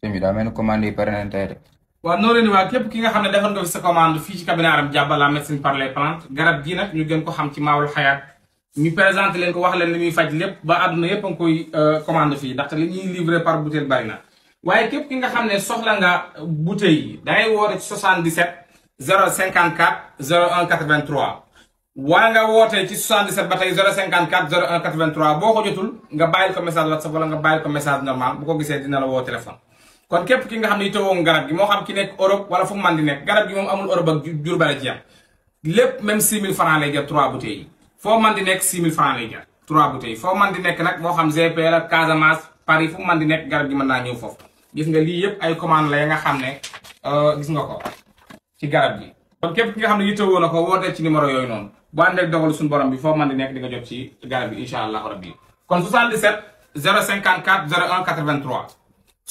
sëñ bi daa mel ni commande yi pare nañ tey de. waaw noonu ni waa képp ki nga xam ne defoon nga fi sa commande fii ci cabinet Arame Diaba la médecine par les plantes garab gii nag ñu gën ko xam ci Maawul Hayaat ñu présenté leen ko wax leen li muy faj lépp ba àdduna yépp a ngi koy commande fii ndaxte li ñuy livré par bouteille bari na waaye képp ki nga xam ne soxla nga bouteille yi dangay woote ci 77 054 01 83 wala nga wootee ci 77 ba tey 054 01 83 boo ko jotul nga bàyyil ko message WhatsApp wala nga bàyyil ko message normal bu ko gisee dina la woo téléphone. kon képp ki nga xam ne itoo garab gi moo xam ki nekk Europe wala fu mu mën di nekk garab gi moom amul Europe ak Diourbel ci yam lépp même 6000 francs lay jar 3 bouteilles yi foo mën di nekk 6000 francs lay jar 3 bouteilles foo mën di nekk nag moo xam GP la Casamance Paris fu mu mën di nekk garab gi mën naa ñëw foofu gis nga lii yëpp ay commande la ya nga xam ne gis nga ko ci garab gi. kon képp ki nga xam ne yittewoo na ko wootee ci numéro yooyu noonu bu ànd ak dogal suñu borom bi foo mën di nekk di nga jot ci garab gi incha allah rabbi kon 77 054 01 83